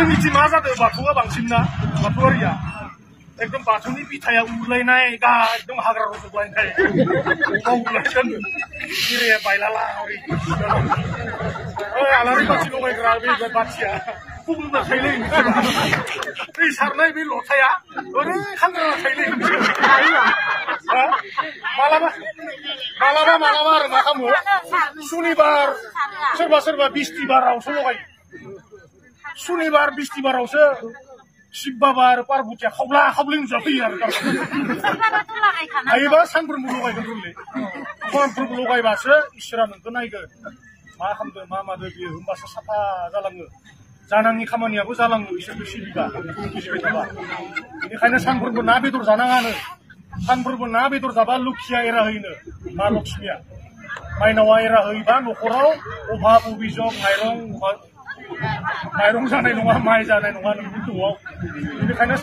जोंनिथिं मा जादों बाथौआ बांसिन ना बाथौआरिया एकदम बाथौनि बिथाया उरलायनाय एकदम हाग्रा रज'लायनाय अबाव उरलायगोन गिराया बायलाला ओरै आलारि बाथि लगायग्रा बे बाथिया गुबुनना थायोलै दै सारनाय बे लथाया ओरै खांग्रा थायोलै मालाबा आरो मा खालामो सुनिबार सोरबा बिस्तिबारावसो लगायो सुनिबार बिस्तिबारावसो शिब बाबा आरो पार्बतिया खावब्ला नुजाफैयो आरो हायोबा सानफ्रोमबो लगायगोन रोंलै सानफ्रोमबो लगायबासो इसोरा नोंखौ नायगोन मा खालामदों मा मादो बियो होमबासो साफा जालाङो जानांनि खामानियाबो जालाङो इसोरखौ सिबिबा बुजिबाय थाबा बेनिखायनो सानफ्रोमबो ना बेदर जानाङानो सानफ्रोमबो ना बेदर जाबा लुखिया एरा होयोनो मा लक्ष्मिया माइनावा एरा होयोबा न'खराव अभाब अभिजग माइरं जानाय नङा माइ जानाय नङा नोंनि न'आव बेनिखायनो